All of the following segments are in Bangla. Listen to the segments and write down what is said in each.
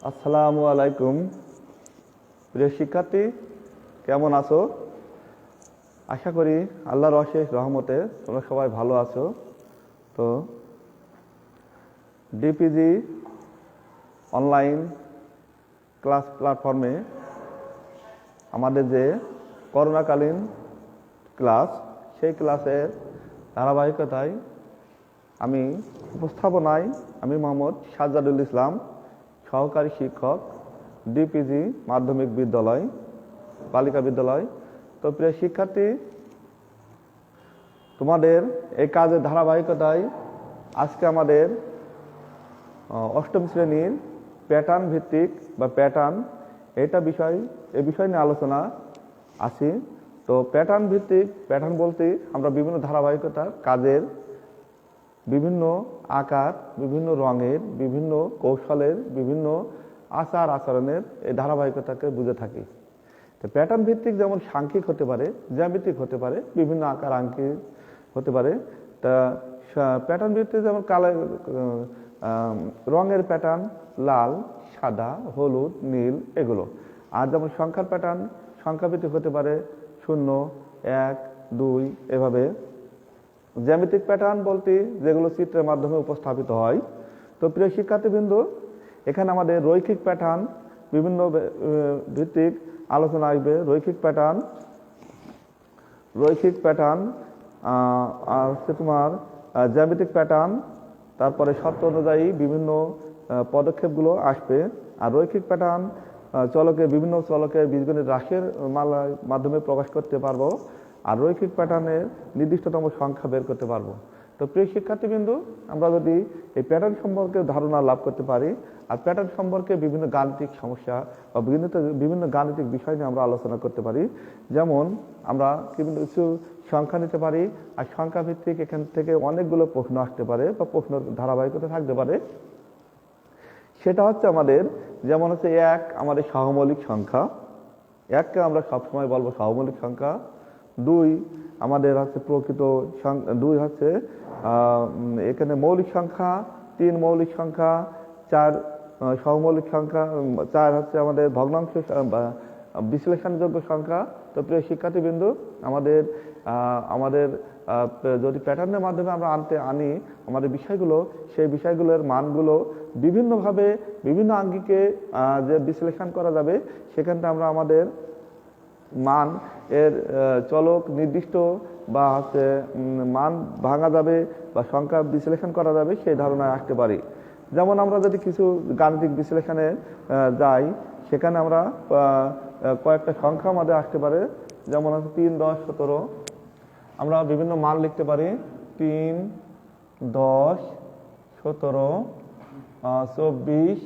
আসসালামু আলাইকুম। প্রিয় শিক্ষার্থী, কেমন আছো? আশা করি আল্লাহর অশেষ রহমতে তোমরা সবাই ভালো আছো। তো ডিপিজি অনলাইন ক্লাস প্ল্যাটফর্মে আমাদের যে করোনাকালীন ক্লাস, সেই ক্লাসের ধারাবাহিকতায় আমি উপস্থাপনায় আমি মোহাম্মদ সাজ্জাদুল ইসলাম, সহকারী শিক্ষক, ডিপিজি মাধ্যমিক বিদ্যালয়, বালিকা বিদ্যালয়। তো প্রিয় শিক্ষার্থী, তোমাদের এই কাজের ধারাবাহিকতায় আজকে আমাদের অষ্টম শ্রেণীর প্যাটার্ন ভিত্তিক বা প্যাটার্ন এই বিষয় নিয়ে আলোচনা আসি। তো প্যাটার্ন ভিত্তিক, প্যাটার্ন বলতে আমরা বিভিন্ন ধারাবাহিকতার কাজের বিভিন্ন আকার, বিভিন্ন রঙের, বিভিন্ন কৌশলের, বিভিন্ন আচার আচরণের এই ধারাবাহিকতাকে বুঝে থাকি। তো প্যাটার্ন ভিত্তিক যেমন সাংখ্যিক হতে পারে, জ্যামিতিক হতে পারে, বিভিন্ন আকার আঙ্কিক হতে পারে। তা প্যাটার্ন ভিত্তিক যেমন রঙের প্যাটার্ন লাল, সাদা, হলুদ, নীল এগুলো। আর যেমন সংখ্যার প্যাটার্ন সংখ্যাভিত্তিক হতে পারে 0, 1, 2 এভাবে। জ্যামিতিক প্যাটার্ন বলতে যেগুলো চিত্রের মাধ্যমে উপস্থাপিত হয়। তো প্রিয় শিক্ষার্থীবৃন্দ, এখানে আমাদের রৈখিক প্যাটার্ন বিভিন্ন ভিত্তিক আলোচনা আসবে। রৈখিক প্যাটার্ন আর হচ্ছে তোমার জ্যামিতিক প্যাটার্ন, তারপরে শর্ত অনুযায়ী বিভিন্ন পদক্ষেপগুলো আসবে। আর রৈখিক প্যাটার্ন বিভিন্ন চলকের বীজগণিত রাশির মাধ্যমে প্রকাশ করতে পারবো। আর রৈখিক প্যাটার্নের নির্দিষ্টতম সংখ্যা বের করতে পারবো। তো প্রিয় শিক্ষার্থীবৃন্দ, আমরা যদি এই প্যাটার্ন সম্পর্কে ধারণা লাভ করতে পারি, আর প্যাটার্ন সম্পর্কে বিভিন্ন গাণিতিক সমস্যা বা বিভিন্ন গাণিতিক বিষয় নিয়ে আমরা আলোচনা করতে পারি। যেমন আমরা কিছু সংখ্যা নিতে পারি, আর সংখ্যা ভিত্তিক এখান থেকে অনেকগুলো প্রশ্ন আসতে পারে বা প্রশ্ন ধারাবাহিকতা থাকতে পারে। সেটা হচ্ছে আমাদের, যেমন হচ্ছে 1 আমাদের সহমৌলিক সংখ্যা, 1কে আমরা সবসময় বলবো সহমৌলিক সংখ্যা। 2 আমাদের হচ্ছে প্রকৃত সংখ্যা, 2 হচ্ছে এখানে মৌলিক সংখ্যা। 3 মৌলিক সংখ্যা। 4 সহমৌলিক সংখ্যা। 4 হচ্ছে আমাদের ভগ্নাংশ বিশ্লেষণযোগ্য সংখ্যা। তো প্রিয় শিক্ষার্থীবৃন্দ, আমাদের যদি প্যাটার্নের মাধ্যমে আমরা আনি আমাদের বিষয়গুলো, সেই বিষয়গুলোর মানগুলো বিভিন্নভাবে বিভিন্ন আঙ্গিকে যে বিশ্লেষণ করা যাবে, সেখানটা আমরা আমাদের মান এর চলক নির্দিষ্ট বা হচ্ছে মান ভাঙা যাবে বা সংখ্যা বিশ্লেষণ করা যাবে, সেই ধারণায় আসতে পারি। যেমন আমরা যদি কিছু গাণিতিক বিশ্লেষণে যাই, সেখানে আমরা কয়েকটা সংখ্যা আমাদের আসতে পারে। যেমন হচ্ছে 3, 10, 17। আমরা বিভিন্ন মান লিখতে পারি। 3, 10, 17, 24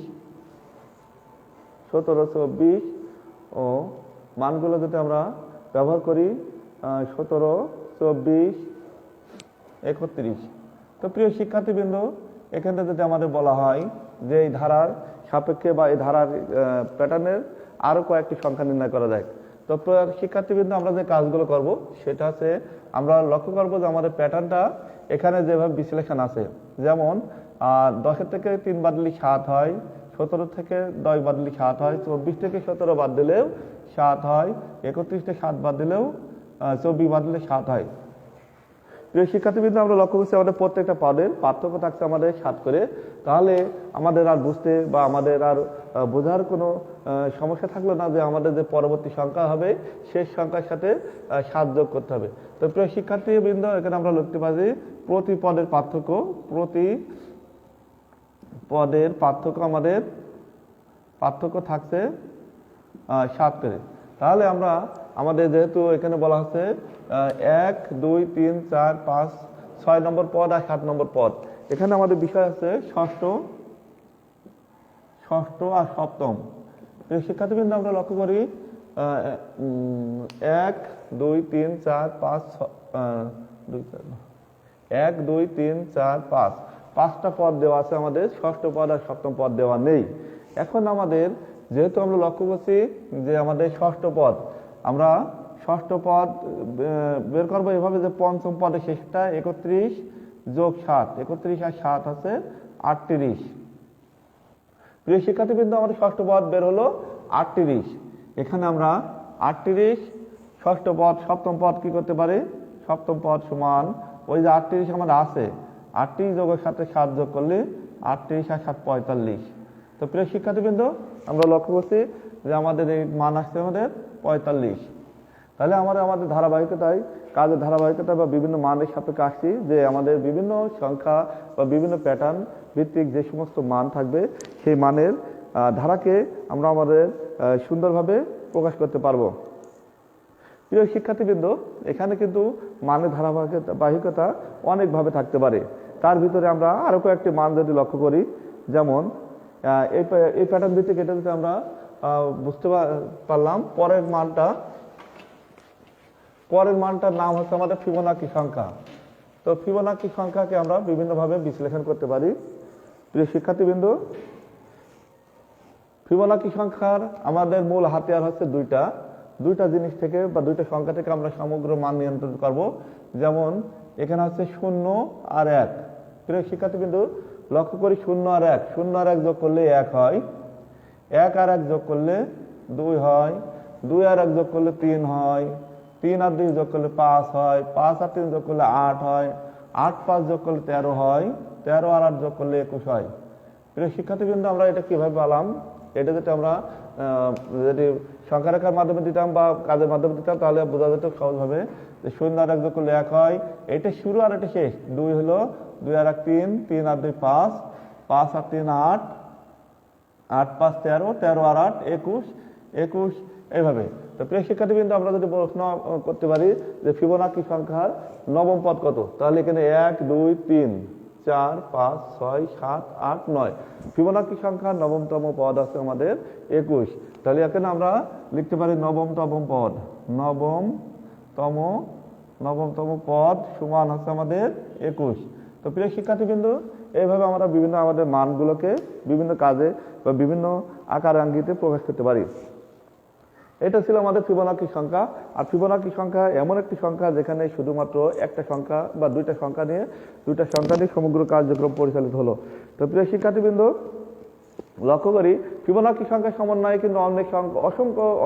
ও মানগুলো যদি আমরা ব্যবহার করি 17, 24, 31। তো প্রিয় শিক্ষার্থীবৃন্দ, এখানে যদি আমাদের বলা হয় যে এই ধারার সাপেক্ষে বা এই ধারার প্যাটার্নের আরো কয়েকটি সংখ্যা নির্ণয় করা যায়। তো শিক্ষার্থীবৃন্দ, আমরা যে কাজগুলো করব সেটা হচ্ছে আমরা লক্ষ্য করবো যে আমাদের প্যাটার্নটা এখানে যেভাবে বিশ্লেষণ আছে। যেমন 10 থেকে 3 বাদ দিলে 7 হয়, 17 থেকে 10 বাদ দিলে 7 হয়, 24 থেকে 17 বাদ দিলেও 7 হয়, 31 থেকে 7 বাদ দিলেও 24 বাদ দিলে 7 হয়। প্রিয় শিক্ষার্থীবৃন্দ, আমরা লক্ষ্য করছি আমাদের প্রত্যেকটা পদের পার্থক্য থাকছে আমাদের 7 করে। তাহলে আমাদের আর বুঝতে বা আমাদের আর বোঝার কোনো সমস্যা থাকলো না যে আমাদের যে পরবর্তী সংখ্যা হবে শেষ সংখ্যার সাথে 7 যোগ করতে হবে। তো প্রিয় শিক্ষার্থীবৃন্দ, এখানে আমরা লিখতে পারি প্রতি পদের আমাদের পার্থক্য থাকছে 7 করে। তাহলে আমাদের যেহেতু এখানে বলা হচ্ছে 1, 2, 3, 4, 5, 6 নম্বর পদ আর 7 নম্বর পদ, এখানে আমাদের বিষয় আছে ষষ্ঠ আর সপ্তম। শিক্ষার্থীবৃন্দ, আমরা লক্ষ্য করি 1, 2, 3, 4, 5, 1, 2, 3, 4, 5 5টা পদ দেওয়া আছে, আমাদের ষষ্ঠ পদ আর সপ্তম পদ দেওয়া নেই। এখন আমাদের যেহেতু আমরা লক্ষ্য করছি যে আমাদের ষষ্ঠ পদ, আমরা ষষ্ঠ পদ বের করবো এভাবে যে পঞ্চম পদের শেষটা 31 যোগ 7, 31 আর 7 আছে 38। প্রিয় শিক্ষার্থীবৃন্দ, আমাদের ষষ্ঠ পদ বের হলো 38। এখানে আমরা 38 ষষ্ঠ পদ, সপ্তম পদ কি করতে পারি? সপ্তম পদ সমান ওই যে 38 আমাদের আছে, 38 যোগের সাথে 7 যোগ করলে 38 আর 7 45। তো প্রিয় শিক্ষার্থীবৃন্দ, আমরা লক্ষ্য করছি যে আমাদের এই মান আসছে আমাদের 45। তাহলে আমাদের ধারাবাহিকতায়, কাজের ধারাবাহিকতা বা বিভিন্ন মানের সাপেক্ষে আসছি যে আমাদের বিভিন্ন সংখ্যা বা বিভিন্ন প্যাটার্ন ভিত্তিক যে সমস্ত মান থাকবে সেই মানের ধারাকে আমরা আমাদের সুন্দরভাবে প্রকাশ করতে পারবো। প্রিয় শিক্ষার্থীবৃন্দ, এখানে কিন্তু মানের ধারাবাহিকতা অনেকভাবে থাকতে পারে। তার ভিতরে আমরা আরো কয়েকটি মান যদি লক্ষ্য করি, যেমন এই প্যাটার্ন ভিত্তিক এটা যদি আমরা বুঝতে পারলাম, পরের মানটার নাম হচ্ছে আমাদের ফিবোনাকি সংখ্যা। তো ফিবোনাকি সংখ্যাকে আমরা বিভিন্নভাবে বিশ্লেষণ করতে পারি। প্রিয় শিক্ষার্থীবৃন্দ, ফিবোনাকি সংখ্যার আমাদের মূল হাতিয়ার হচ্ছে দুইটা জিনিস থেকে বা দুইটা সংখ্যা থেকে আমরা সমগ্র মান নিয়ন্ত্রণ করব। যেমন এখানে হচ্ছে 0 আর 1। প্রিয় শিক্ষার্থীবৃন্দ, লক্ষ্য করি 0 আর 1, 0 আর 1 যোগ করলে 1 হয়, 1 আর 1 যোগ করলে 2 হয়, 2 আর 1 যোগ করলে 3 হয়, 3 আর 2 যোগ করলে 5 হয়, 5 আর 3 যোগ করলে 8 হয়, 8 5 যোগ করলে 13 হয়, 13 আর 8 যোগ করলে 21 হয়। প্রিয় শিক্ষার্থীবৃন্দ, আমরা এটা কিভাবে পেলাম? এটা যদি আমরা যদি সংখ্যা রেখার মাধ্যমে দিতাম বা কাজের মাধ্যমে দিতাম তাহলে বোঝা যেত সহজভাবে যে 0 আর 1 যোগ করলে 1 হয়। এটা শুরু আর এটা শেষ। 2 হলো, 2 আর 1 3, 3 আর 2 5, 5 আর 3 8, 8 5 13, 13 আর 8 21, 21 এইভাবে। তো প্রিয় শিক্ষার্থীবৃন্দ, আমরা যদি প্রশ্ন করতে পারি যে ফিবোনাকি সংখ্যার নবম পদ কত, তাহলে এখানে 1 2 3 4 5 6 7 8 9। ফিবোনাকি সংখ্যার নবমতম পদ আছে আমাদের 21। তাহলে এখানে আমরা লিখতে পারি নবমতম পদ, নবমতম পদ সমান হচ্ছে আমাদের 21। তো প্রিয় শিক্ষার্থীবৃন্দ, এইভাবে আমরা বিভিন্ন আমাদের মানগুলোকে বিভিন্ন কাজে বা বিভিন্ন আকার আঙ্গিতে প্রকাশ করতে পারি। এটা ছিল আমাদের ফিবোনাকি সংখ্যা। আর ফিবোনাকি সংখ্যা এমন একটি সংখ্যা যেখানে শুধুমাত্র একটা সংখ্যা বা দুইটা সংখ্যা নিয়ে সমগ্র কার্যক্রম পরিচালিত হলো। তো প্রিয় শিক্ষার্থীবৃন্দ, লক্ষ্য করি ফিবোনাকি সংখ্যার সমন্বয়ে কিন্তু অনেক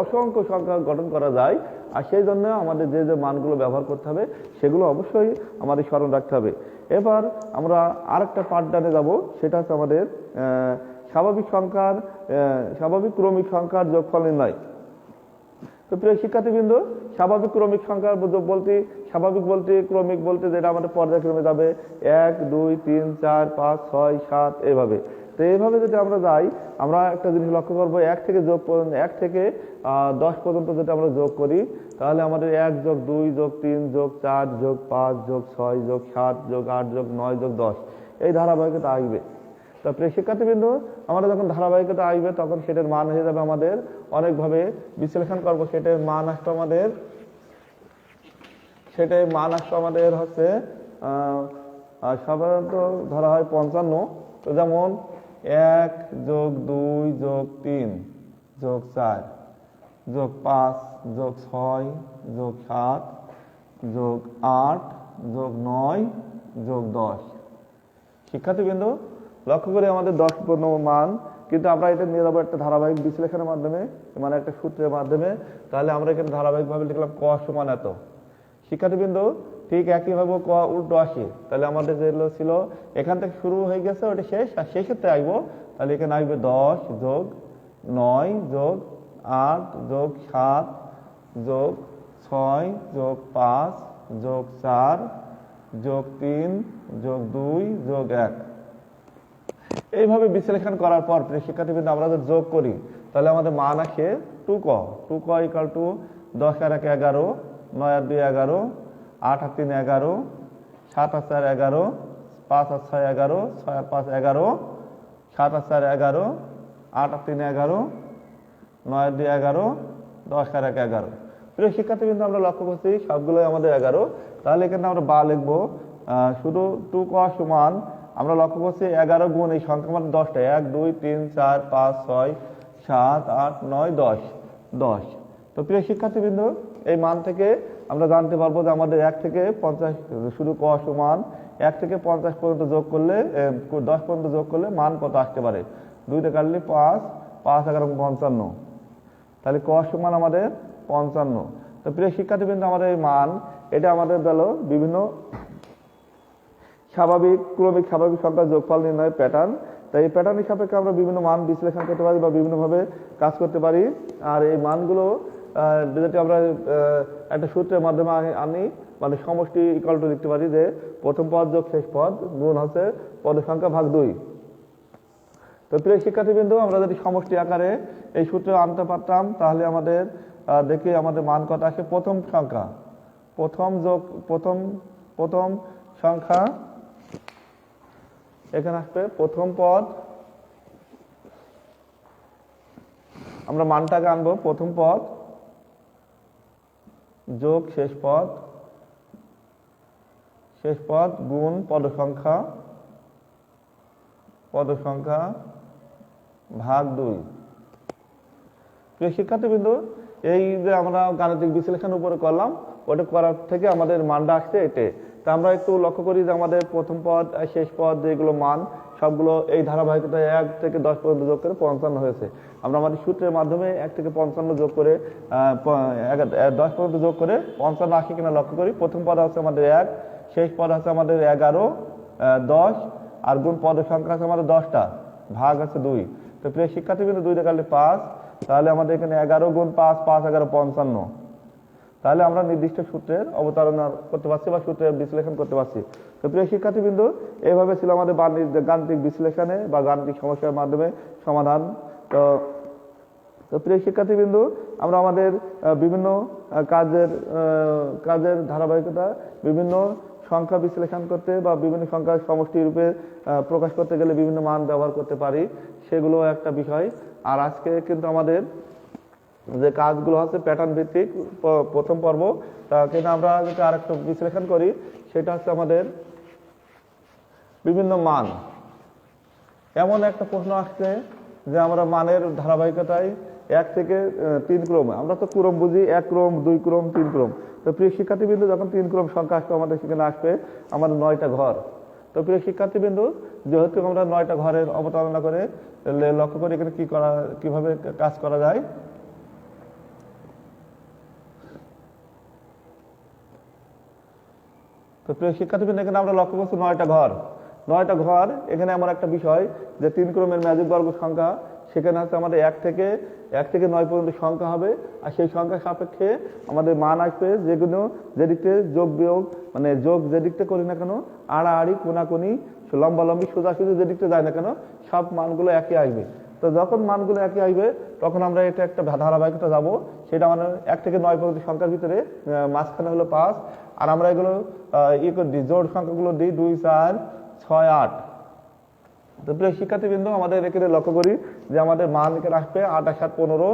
অসংখ্য সংখ্যা গঠন করা যায়। আর সেই জন্য আমাদের যে মানগুলো ব্যবহার করতে হবে সেগুলো অবশ্যই আমাদের স্মরণ রাখতে হবে। এবার আমরা আরেকটা পাঠদানে যাব, সেটা হচ্ছে আমাদের স্বাভাবিক ক্রমিক সংখ্যার যোগফল নির্ণয়। তো প্রিয় শিক্ষার্থীবৃন্দ, স্বাভাবিক ক্রমিক সংখ্যা স্বাভাবিক বলতে ক্রমিক বলতে যেটা আমাদের পর্যায়ক্রমে যাবে 1 2 3 4 5 6 7 এইভাবে। তো এইভাবে যদি আমরা যাই, আমরা একটা জিনিস লক্ষ্য করবো, 1 থেকে 10 পর্যন্ত যদি আমরা যোগ করি তাহলে আমাদের 1 যোগ 2 যোগ 3 যোগ 4 যোগ 5 যোগ 6 যোগ 7 যোগ 8 যোগ 9 যোগ 10 এই ধারাবাহিকতা আসবে। তো প্রিয় শিক্ষার্থীবৃন্দ, আমরা যখন ধারাবাহিকতা আসবে তখন সেটার মান হয়ে যাবে আমাদের অনেকভাবে বিশ্লেষণ করবো। সেটার মান আসতো আমাদের হচ্ছে সাধারণত ধরা হয় 55। তো যেমন 1 যোগ 2 যোগ 3 যোগ 4 যোগ 5 যোগ 6 যোগ 7 যোগ 8 যোগ 9 যোগ 10। শিক্ষার্থীবৃন্দ, লক্ষ্য করে আমাদের 10 মান, কিন্তু আমরা এটা নিয়ে যাবো একটা ধারাবাহিক বিশ্লেষণের মাধ্যমে, মানে একটা সূত্রের মাধ্যমে। তাহলে আমরা এখানে ধারাবাহিকভাবে লিখলাম ক সমান এত। শিক্ষার্থীবৃন্দ, ঠিক একইভাবে ক উল্টো আসি, তাহলে আমাদের যেগুলো ছিল এখান থেকে শুরু হয়ে গেছে ওটা শেষ, আর সেই ক্ষেত্রে আসবো। তাহলে এখানে আসবে 10 যোগ 9 যোগ 8 যোগ 7 যোগ 6 যোগ 5 যোগ 4 যোগ 3 যোগ 2 যোগ 1। এইভাবে বিশ্লেষণ করার পর প্রিয় শিক্ষার্থীবৃন্দ, আমরা যদি যোগ করি তাহলে আমাদের মান আসে 2ক ইকাল টু 10 আর 1 11, 9 আর 2 11, 8 আর 3 11, 7 আর 4 11, 5 আর 6 11, 6 আর 5 11, 7 আর 4 11, 8 আর 3 11, 9 আর 2 11, 10 আর 1 11। প্রিয় শিক্ষার্থীবৃন্দ, আমরা লক্ষ্য করছি সবগুলোই আমাদের 11। তাহলে এখানে আমরা বা লিখবো শুধু 2ক সমান, আমরা লক্ষ্য করছি 11 গুণ এই সংখ্যা মানে 10টা, 1 2 3 4 5 6 7 8 9 10। তো প্রিয় শিক্ষার্থীবৃন্দ, এই মান থেকে আমরা জানতে পারবো যে আমাদের 1 থেকে 50 শুধু ক সমান 1 থেকে 50 পর্যন্ত যোগ করলে 10 পর্যন্ত যোগ করলে মান কত আসতে পারে। 2 কাটলে 5, 5 11 55। তাহলে ক সমান আমাদের 55। তো প্রিয় শিক্ষার্থীবৃন্দ, আমাদের এই মান এটা আমাদের গেল বিভিন্ন ক্রমিক স্বাভাবিক সংখ্যার যোগফল নির্ণয়ের প্যাটার্ন। তাই এই প্যাটার্নের সাপেক্ষে আমরা বিভিন্ন মান বিশ্লেষণ করতে পারি বা বিভিন্নভাবে কাজ করতে পারি। আর এই মানগুলো যেটা আমরা একটা সূত্রের মাধ্যমে আনি, মানে সমষ্টি ইকুয়াল টু লিখতে পারি যে প্রথম পদ যোগ শেষ পদ গুণ হচ্ছে পদের সংখ্যা ভাগ 2। তো প্রিয় শিক্ষার্থীবৃন্দ, আমরা যদি সমষ্টি আকারে এই সূত্র আনতে পারতাম তাহলে আমাদের দেখি আমাদের মান কত আসে। প্রথম সংখ্যা এখানে আসবে প্রথম পদ, আমরা মানটাকে আনবো প্রথম পদ যোগ শেষ পদ গুণ পদ সংখ্যা ভাগ 2। প্রিয় শিক্ষার্থীবৃন্দ, এই যে আমরা গাণিতিক বিশ্লেষণ উপরে করলাম, ওটা করার থেকে আমাদের মানটা আসছে এতে। তা আমরা একটু লক্ষ্য করি যে আমাদের প্রথম পদ আর শেষ পদ যেগুলো মান সবগুলো এই ধারাবাহিকতায় 1 থেকে 10 পর্যন্ত যোগ করে 55 হয়েছে। আমরা আমাদের সূত্রের মাধ্যমে 1 থেকে 55 যোগ করে 10 পর্যন্ত যোগ করে 55 আসে কিনা লক্ষ্য করি। প্রথম পদ হচ্ছে আমাদের 1, শেষ পদ আছে আমাদের 11, 10 আর গুণ পদের সংখ্যা আছে আমাদের 10টা, ভাগ আছে 2। তো প্রিয় শিক্ষার্থীবৃন্দ, 2 কাটলে 5, তাহলে আমাদের এখানে 11 গুণ 5, 5 11 55। তাহলে আমরা নির্দিষ্ট সূত্রের অবতারণা করতে পারছি বা সূত্রের বিশ্লেষণ করতে পারছি। তো প্রিয় শিক্ষার্থীবৃন্দ, এইভাবে ছিল আমাদের গাণিতিক বিশ্লেষণে বা গাণিতিক সমস্যার মাধ্যমে সমাধান। তো প্রিয় শিক্ষার্থীবৃন্দ, আমরা আমাদের বিভিন্ন কাজের ধারাবাহিকতা বিভিন্ন সংখ্যা বিশ্লেষণ করতে বা বিভিন্ন সংখ্যার সমষ্টি রূপে প্রকাশ করতে গেলে বিভিন্ন মান ব্যবহার করতে পারি, সেগুলো একটা বিষয়। আর আজকে কিন্তু আমাদের যে কাজগুলো হচ্ছে প্যাটার্ন ভিত্তিক প্রথম পর্ব, তা কিন্তু আমরা যদি আরেকটু বিশ্লেষণ করি, সেটা হচ্ছে আমাদের বিভিন্ন মান। এমন একটা প্রশ্ন আসছে যে আমরা মানের ধারাবাহিকতায় 1 থেকে 3 ক্রম, আমরা তো ক্রম বুঝি 1 ক্রম 2 ক্রম 3 ক্রম। তো প্রিয় শিক্ষার্থীবৃন্দ, যখন 3 ক্রম সংখ্যা আসবে আমাদের সেখানে আসবে আমাদের 9টা ঘর। তো প্রিয় শিক্ষার্থীবৃন্দ, যেহেতু আমরা 9টা ঘরের অবতারণা করে লক্ষ্য করি এখানে কিভাবে কাজ করা যায়। তো প্রিয় শিক্ষার্থীবৃন্দ, এখানে আমরা লক্ষ্য করছি 9টা ঘর। এখানে আমার একটা বিষয় যে 3 ক্রমের ম্যাজিক বর্গ সংখ্যা, সেখানে হচ্ছে আমাদের 1 থেকে 9 পর্যন্ত সংখ্যা হবে। আর সেই সংখ্যার সাপেক্ষে আমাদের মান আসবে যেগুলো যেদিকতে যোগ বিয়োগ, মানে যোগ যেদিকতে করি না কেন, আড়াআড়ি কোনাকুনি লম্বালম্বি সোজাসুজি যেদিকতে যায় না কেন, সব মানগুলো একই আসবে। তো যখন মানগুলো একই আসবে তখন আমরা এটা একটা ধারাবাহিকতা যাবো, সেটা আমাদের 1 থেকে 9 পর্যন্ত সংখ্যার ভিতরে মাঝখানে হলো 5। আর আমরা এগুলো জোড় সংখ্যাগুলো দিই 2 4 6 8। তো প্রিয় শিক্ষার্থীবৃন্দ, আমাদের এখানে লক্ষ্য করি যে আমাদের মান এখানে আসবে 8 আর 7 15,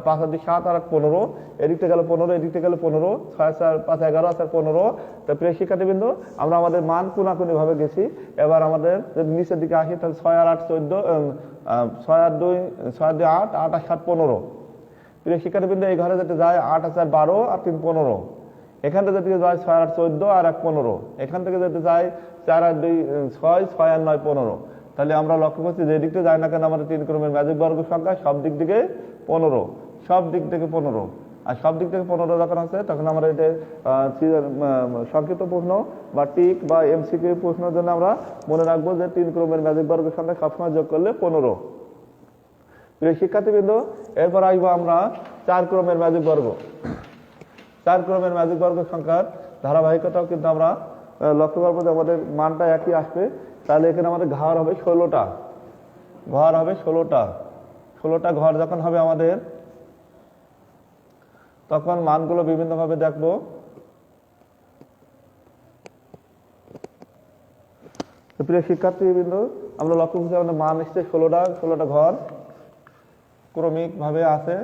5 আর 2 7 আর 15, এদিকতে গেল 15, এদিকতে গেল 15, 6 4 5 11 আর 15। তো প্রিয় শিক্ষার্থীবৃন্দ, আমরা আমাদের মান কোনাকুনি ভাবে গেছি। এবার আমাদের যদি নিচের দিকে আসি তাহলে 6 আর 8 14, 6 আর 2 8, 8 আর 7 15। প্রিয় শিক্ষার্থীবৃন্দ, এই ঘরে যেতে যায় 8 আর 4 12 আর 3 15। এখান থেকে যেতে যায় 6 আর 14 আর 1 15। এখান থেকে যেতে যায় 4 আর 2 6, 6 আর 9 15। তাহলে আমরা লক্ষ্য করছি যে দিকতে যায় না কেন আমাদের 3 ক্রমের ম্যাজিক বর্গ সংখ্যা সব দিক থেকে 15, সব দিক থেকে 15। আর সব দিক থেকে 15 যখন আছে তখন আমরা এটা সংক্ষিপ্ত প্রশ্ন বা টিক বা এমসিকিউ প্রশ্নের জন্য আমরা মনে রাখবো যে 3 ক্রমের ম্যাজিক বর্গ সংখ্যা সবসময় যোগ করলে 15। প্রিয় শিক্ষার্থীবৃন্দ, এরপর আসবো আমরা 4 ক্রমের ম্যাজিক বর্গ। 4 ক্রমের ম্যাজিক বর্গ সংখ্যার ধারাবাহিকতাও কিন্তু আমরা লক্ষ্য করবো যে আমাদের মানটা একই আসবে। তাহলে এখানে আমাদের ঘর হবে 16টা, 16টা ঘর যখন হবে আমাদের, তখন মানগুলো বিভিন্নভাবে দেখবো। প্রিয় শিক্ষার্থীবৃন্দ, আমরা লক্ষ্য করছি আমাদের মান এসছে 16টা ঘর ক্রমিক ভাবে আছে।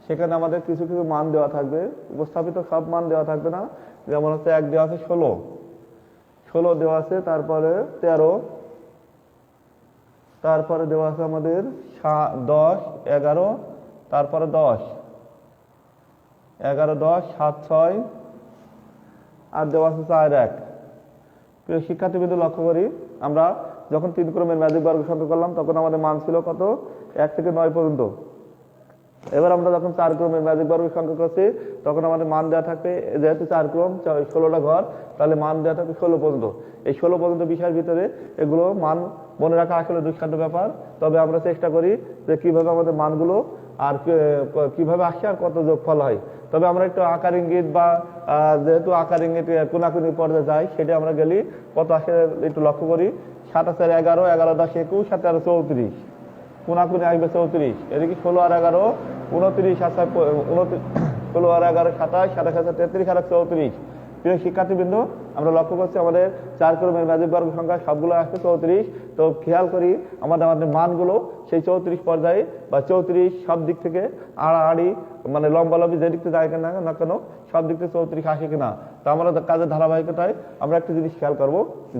সেখানে আমাদের কিছু কিছু মান দেওয়া থাকবে, উপস্থাপিত সব মান দেওয়া থাকবে না। যেমন হচ্ছে 1 দেওয়া আছে 16 দেওয়া আছে, তারপরে 13, তারপরে দেওয়া আছে আমাদের 10 11, তারপরে 10 11 10 7 6 আর দেওয়া আছে 4 1। প্রিয় শিক্ষার্থীবৃন্দ, লক্ষ্য করি আমরা যখন 3 ক্রমের ম্যাজিক বর্গ সংখ্যা করলাম তখন আমাদের মান ছিল কত 1 থেকে 9 পর্যন্ত। এবার আমরা যখন 4 ক্রমের ম্যাজিক বর্গ সংখ্যা করছি তখন আমাদের মান দেওয়া থাকবে, যেহেতু 4 ক্রম 16টা ঘর, তাহলে মান দেওয়া থাকবে 16 পর্যন্ত। এই 16 পর্যন্ত বিষয়ের ভিতরে এগুলো মান মনে রাখা আসলে দুষ্সাধ্য ব্যাপার। তবে আমরা চেষ্টা করি যে কিভাবে আমাদের মানগুলো আর কিভাবে আসছে আর কত যোগফল হয়। তবে আমরা একটু আকার ইঙ্গিত বা যেহেতু আকার ইঙ্গিত কোনাকুনি পর্যায়ে যাই, সেটা আমরা গেলি কত আসে একটু লক্ষ্য করি। 7 আর 4 11, 11 10 21, 7 আর 34, কোনাকুনি আসবে 34, এদিকে 16 আর 11 29, 16 আর 11 27, 27 33 আর 34। প্রিয় শিক্ষার্থীবৃন্দ, আমরা লক্ষ্য করছি আমাদের 4 ক্রমের ম্যাজিক বর্গ সংখ্যা সবগুলো আসছে 34। তো খেয়াল করি আমাদের মানগুলো সেই 34 পর্যায়ে বা 34 সব দিক থেকে আড়াআড়ি মানে লম্বালম্বি যে দিক থেকে যায় না কেন সব দিক থেকে 34 আসে কিনা। তো আমরা কাজের ধারাবাহিকতায় আমরা একটা জিনিস খেয়াল করব,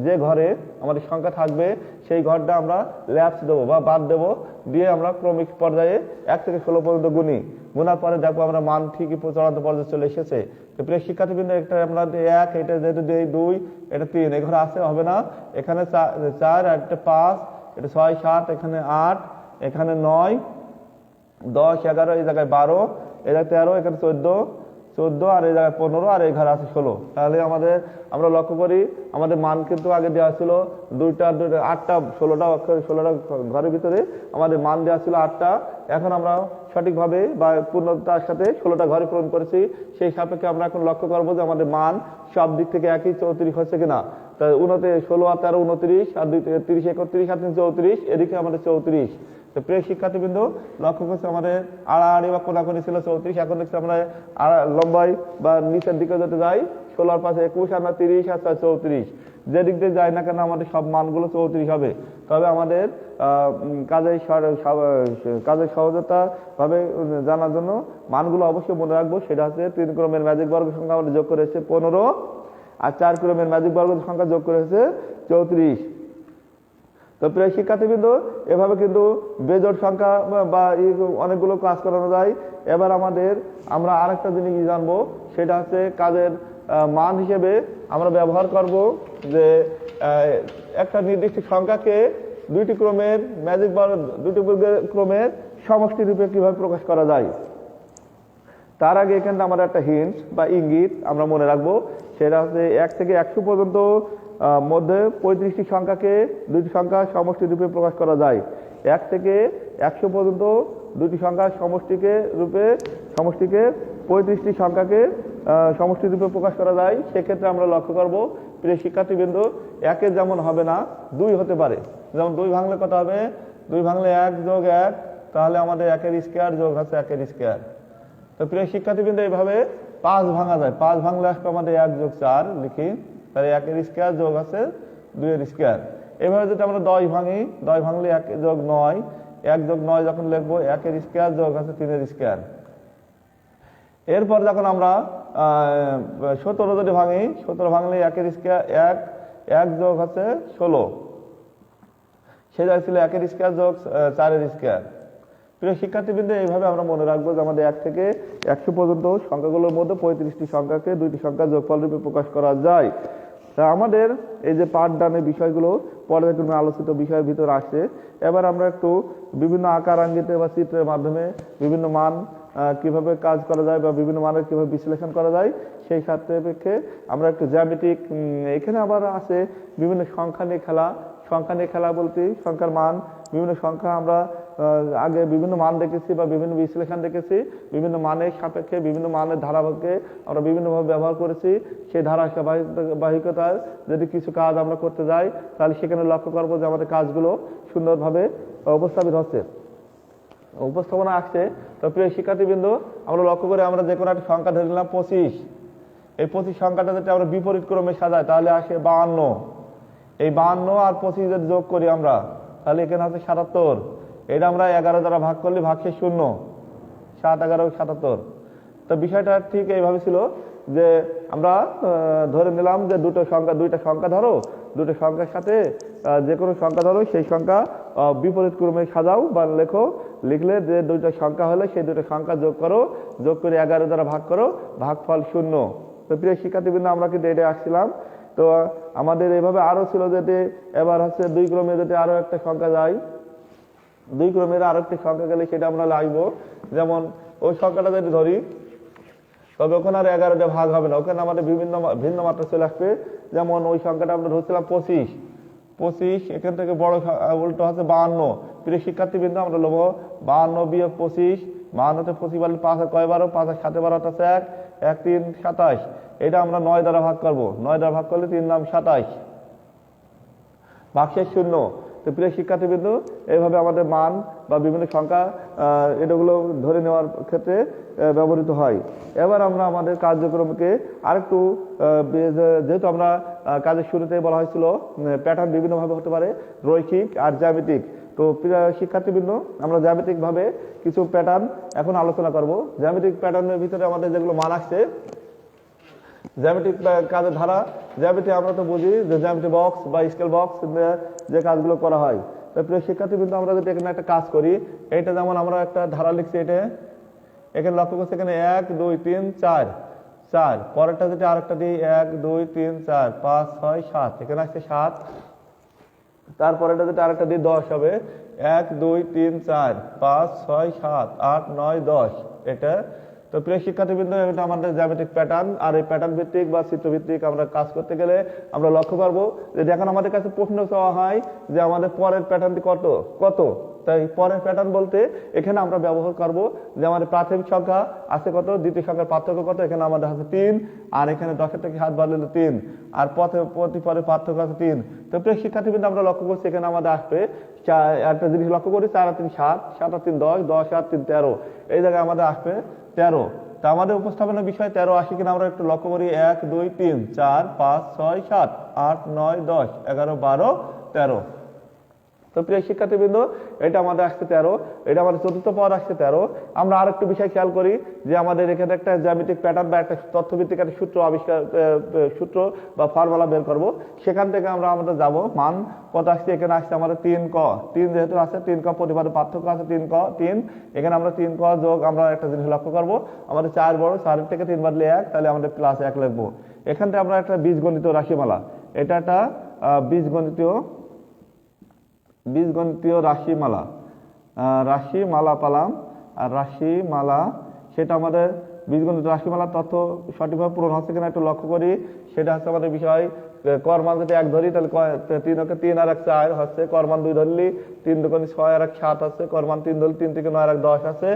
যে ঘরে আমাদের সংখ্যা থাকবে সেই ঘরটা আমরা ল্যাপস দেবো বা বাদ দেবো, দিয়ে আমরা ক্রমিক পর্যায়ে 1 থেকে 16 পর্যন্ত গুনি। গুনার পরে দেখবো আমরা মান ঠিকই চূড়ান্ত পর্যায়ে চলে এসেছে। তো প্রিয় শিক্ষার্থীবৃন্দ, একটা আমরা 1, এটা যেহেতু 2, এটা 3, এ ঘরে আসে হবে না। এখানে 4 আর এটা 5, এটা 6 7, এখানে 8, এখানে 9 10 11, এই জায়গায় 12, এই জায়গায় 13, এখানে 14 আর এই জায়গায় 15, আর এই ঘরে আছে 16। তাহলে আমরা লক্ষ্য করি আমাদের মান কিন্তু আগে দেওয়া ছিল 8টা 16টা ঘরের ভিতরে আমাদের মান দেওয়া ছিল 8টা। এখন আমরা সঠিকভাবে বা পূর্ণতার সাথে 16টা ঘরে পূরণ করেছি। সেই সাপেক্ষে আমরা এখন লক্ষ্য করবো যে আমাদের মান সব দিক থেকে একই 34 হচ্ছে কিনা। তা 16 আর 13 29, আর 30 31 আর 34, এদিকে আমাদের 34। তো প্রিয় শিক্ষার্থীবৃন্দ, লক্ষ্য করছি আমাদের আড়াআড়ি বা কোনাকুনি ছিল 34, এখন দেখছি আমরা লম্বাই বা নিচের দিকে যেতে যাই 16 আর 5 21, আর 30 আর 34, যে দিক দিয়ে যায় না কেন আমাদের সব মানগুলো 34 হবে। তবে আমাদের কাজের সহজতা ভাবে জানার জন্য মানগুলো অবশ্যই মনে রাখবো। সেটা হচ্ছে 3 ক্রমের ম্যাজিক বর্গ সংখ্যা আমাদের যোগ করেছে 15, আর 4 ক্রমের ম্যাজিক বর্গ সংখ্যা যোগ করেছে 34। তো প্রিয় শিক্ষার্থীবৃন্দ, এভাবে কিন্তু বেজোড় সংখ্যা বা অনেকগুলো কাজ করানো যায়। এবার আমরা আরেকটা জিনিস জানবো, সেটা হচ্ছে কাজের মান হিসেবে আমরা ব্যবহার করব যে একটা নির্দিষ্ট সংখ্যাকে দুইটি ক্রমের সমষ্টি রূপে কিভাবে প্রকাশ করা যায়। তার আগে এখানে আমরা একটা হিন্ট বা ইঙ্গিত আমরা মনে রাখবো, সেটা হচ্ছে 1 থেকে 100 পর্যন্ত মধ্যে 35টি সংখ্যাকে দুইটি সংখ্যা সমষ্টি রূপে প্রকাশ করা যায়। 1 থেকে 100 পর্যন্ত দুইটি সংখ্যা সমষ্টিকে 35টি সংখ্যাকে সমষ্টি রূপে প্রকাশ করা যায়। সেক্ষেত্রে আমরা লক্ষ্য করব, প্রিয় শিক্ষার্থীবৃন্দ, 1 যেমন হবে না 2 হতে পারে। যেমন 2 ভাঙলে কত হবে? 2 ভাঙলে 1 যোগ 1, তাহলে আমাদের 1 এর স্কয়ার যোগ আছে 1 এর স্কয়ার। তো প্রিয় শিক্ষার্থীবৃন্দ, এইভাবে 5 ভাঙা যায়। 5 ভাঙলে আসবে আমাদের 1 যোগ 4 লিখি, তাহলে 1 এর স্কয়ার যোগ আছে 2 এর স্কয়ার। এভাবে যদি আমরা 10 ভাঙি, 10 ভাঙলে 1 যোগ 9, 1 যোগ 9 যখন লিখবো 1 এর স্কয়ার যোগ আছে 3 এর স্কয়ার। এরপর যখন আমরা 17 যদি ভাঙি, 17 ভাঙলে 1 এর স্কয়ার 1 যোগ হচ্ছে 16, সেটা ছিল 1 এর স্কয়ার যোগ 4 এর স্কয়ার। প্রিয় শিক্ষার্থীবৃন্দ, এইভাবে আমরা মনে রাখবো যে আমাদের 1 থেকে 100 পর্যন্ত সংখ্যাগুলোর মধ্যে 35টি সংখ্যাকে দুইটি সংখ্যা যোগফল রূপে প্রকাশ করা যায়। তা আমাদের এই যে পাঠদানের বিষয়গুলো পর্যায়ক্রমে আলোচিত বিষয়ের ভিতর আসছে। এবার আমরা একটু বিভিন্ন আকার আঙ্গিতে বা চিত্রের মাধ্যমে বিভিন্ন মান কিভাবে কাজ করা যায় বা বিভিন্ন মানের কিভাবে বিশ্লেষণ করা যায় সেই সাপেক্ষে আমরা একটু জ্যামিতিক, এখানে আবার আছে বিভিন্ন সংখ্যা নিয়ে খেলা বলতে সংখ্যার মান, বিভিন্ন সংখ্যা আমরা আগে বিভিন্ন মান দেখেছি বা বিভিন্ন বিশ্লেষণ দেখেছি, বিভিন্ন মানের সাপেক্ষে বিভিন্ন মানের ধারাবাহিককে আমরা বিভিন্নভাবে ব্যবহার করেছি। সেই ধারাবাহিকতার যদি কিছু কাজ আমরা করতে যাই, তাহলে সেখানে লক্ষ্য করবো যে আমাদের কাজগুলো সুন্দরভাবে উপস্থাপনা আসছে। তো প্রিয় শিক্ষার্থীবৃন্দ, আমরা লক্ষ্য করে আমরা যে কোনো একটা সংখ্যা ধরে নিলাম 25। এই 25 সংখ্যাটা যদি আমরা বিপরীত ক্রমে সাজাই তাহলে আসে 52। এই 52 আর 25 যদি যোগ করি আমরা, তাহলে এখানে আছে 77। এটা আমরা 11 দ্বারা ভাগ করলে ভাগশেষ 0, 7 11 77। তো বিষয়টা ঠিক এইভাবে ছিল যে আমরা ধরে নিলাম যে দুইটা সংখ্যা ধরো, দুটো সংখ্যার সাথে যে কোনো সংখ্যা ধরো, সেই সংখ্যা বিপরীত ক্রমে সাজাও বা লেখো। লিখলে যে দুইটা সংখ্যা হলে সেই দুটো সংখ্যা যোগ করো, যোগ করে 11 দ্বারা ভাগ করো, ভাগফল 0। তো প্রিয় শিক্ষার্থীবৃন্দ, আমরা কিন্তু এটা আসছিলাম। তো তো আমাদের এভাবে আরো ছিল যেতে এবার হচ্ছে 2 ক্রমে যেতে আরো একটা সংখ্যা যায়, 2 ক্রমের আরো একটি সংখ্যা গেলে সেটা আমরা লাগবো। যেমন ওই সংখ্যাটা যদি ধরি তবে ওখানে আর 11 ভাগ হবে না, ওখানে আমাদের ভিন্ন মাত্রা চলে আসবে। যেমন ওই সংখ্যাটা আমরা ধরছিলাম 25, এখান থেকে বড় উল্টো হচ্ছে 52। প্রিয় শিক্ষার্থীবৃন্দ আমরা নেব 52 বিয়োগ 25, 52তে 25 বাড়লে 5 আর কয় 12, 5 আর 7 12 আছে 1, 1 3 27। এটা আমরা 9 দ্বারা ভাগ করব, 9 দ্বারা ভাগ করলে 3 নাম 27, ভাগশেষ 0। তো প্রিয় শিক্ষার্থীবৃন্দ এইভাবে আমাদের মান বা বিভিন্ন সংখ্যা এটাগুলো ধরে নেওয়ার ক্ষেত্রে ব্যবহৃত হয়। এবার আমরা আমাদের কার্যক্রমকে আরেকটু যেহেতু আমরা কাজের শুরুতে বলা হয়েছিল প্যাটার্ন বিভিন্নভাবে হতে পারে, রৈখিক আর জ্যামিতিক। তো প্রিয় শিক্ষার্থীবৃন্দ আমরা জ্যামিতিকভাবে কিছু প্যাটার্ন এখন আলোচনা করব। জ্যামিতিক প্যাটার্নের ভিতরে আমাদের যেগুলো মান আসছে, জ্যামিতিক কাজের ধারা, জ্যামিতি আমরা তো বুঝি যে জ্যামিতি বক্স বা স্কেল বক্স যে কাজগুলো করা হয়। তো প্রিয় শিক্ষার্থীবৃন্দ আমরা যদি এখানে একটা কাজ করি, এইটা যেমন আমরা একটা ধারা লিখছি, এটা এখানে লক্ষ্য করছি এখানে 1 2 3 4, পরেরটা যদি আরেকটা দিই 1 2 3 4 5 6 7, এখানে আসছে 7, তারপরেটা যদি আরেকটা দিই 10 হবে 1 2 3 4 5 6 7 8 9 10 এটা। তো প্রিয় শিক্ষার্থীবৃন্দ এটা আমাদের জ্যামিতিক প্যাটার্ন। আর এই প্যাটার্ন ভিত্তিক বা চিত্রভিত্তিক আমরা কাজ করতে গেলে আমরা লক্ষ্য করবো যে এখন আমাদের কাছে প্রশ্ন চাওয়া হয় যে আমাদের পরের প্যাটার্নটি কত। তাই পরের প্যাটার্ন বলতে এখানে আমরা ব্যবহার করব যে আমাদের প্রাথমিক সংখ্যা আছে কত, দ্বিতীয় সংখ্যার পার্থক্য কত, এখানে আমাদের আছে 3, আর এখানে 10 থেকে 7 বাড়লে 3, আর প্রতি পরে পার্থক্য আছে 3। তো প্রিয় শিক্ষার্থীবৃন্দ আমরা লক্ষ্য করছি এখানে আমাদের আসবে একটা জিনিস লক্ষ্য করি, 4 আর 3 7, 7 আর 3 10, 10 আর 3 13, এই জায়গায় আমাদের আসবে 13। তা আমাদের উপস্থাপনের বিষয় 13 আসে কিনা আমরা একটু লক্ষ্য করি, 1 2 3 4 5 6 7 8 9 10 11 12 13। তো প্রিয় শিক্ষার্থীবৃন্দ এটা আমাদের আসছে 13, এটা আমাদের চতুর্থ পদ আসছে 13। আমরা আরেকটু বিষয় খেয়াল করি যে আমাদের এখানে একটা জ্যামিতিক প্যাটার্ন বা একটা তথ্যভিত্তিক একটা সূত্র বা ফর্মুলা বের করব। সেখান থেকে আমরা আমাদের যাব মান কত আসছে, এখানে আসছে আমাদের 3 ক, 3 যেহেতু আছে 3 ক প্রতিবাদের পার্থক্য আছে 3 ক 3, এখানে আমরা 3 ক যোগ আমরা একটা জিনিস লক্ষ্য করব, আমাদের 4 বড়, 4 থেকে 3 বাদলে 1, তাহলে আমাদের প্লাস 1 লিখবো। এখান থেকে আমরা একটা বীজগণিত রাশিমালা, এটা একটা বীজগণিতীয় রাশিমালা পালাম, আর রাশিমালা সেটা আমাদের বীজগণিত রাশিমালার তথ্য সঠিকভাবে পূরণ হচ্ছে কিনা একটু লক্ষ্য করি। সেটা হচ্ছে আমাদের বিষয় কর মান যদি 1 ধরি তাহলে 3 ওকে 3 আর 1 4 হচ্ছে, কর মান 2 ধরলি 3 2 6 আর 1 7 আছে, কর মান 3 ধরলি 3 থেকে 9 আর 1 10 আছে,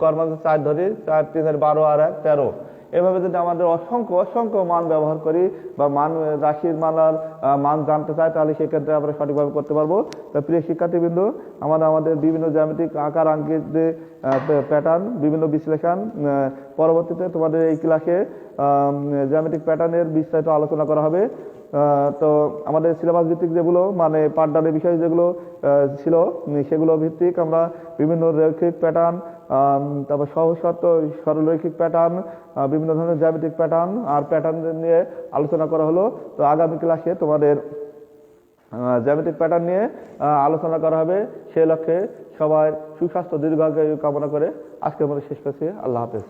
কর মান 4 ধরি 4 3 আর 12 আর 1 13। এভাবে যদি আমাদের অসংখ্য মান ব্যবহার করি বা রাশির মালার মান জানতে চাই, তাহলে সেক্ষেত্রে আমরা সঠিকভাবে করতে পারবো। তো প্রিয় শিক্ষার্থীবৃন্দ আমাদের বিভিন্ন জ্যামিতিক আকার আঙ্কির যে প্যাটার্ন, বিভিন্ন বিশ্লেষণ পরবর্তীতে তোমাদের এই ক্লাসে জ্যামিতিক প্যাটার্নের বিস্তারিত আলোচনা করা হবে। তো আমাদের সিলেবাস ভিত্তিক যেগুলো মানে পাঠদানের বিষয় যেগুলো ছিল সেগুলো ভিত্তিক আমরা বিভিন্ন রৈখিক প্যাটার্ন, তারপর সহজ শর্ত সরলরৈখিক প্যাটার্ন, বিভিন্ন ধরনের জ্যামিতিক প্যাটার্ন আর প্যাটার্ন নিয়ে আলোচনা করা হলো। তো আগামী ক্লাসে তোমাদের জ্যামিতিক প্যাটার্ন নিয়ে আলোচনা করা হবে। সেই লক্ষ্যে সবাই সুস্বাস্থ্য দীর্ঘায়ু কামনা করে আজকের মতো শেষ করছি। আল্লাহ হাফেজ।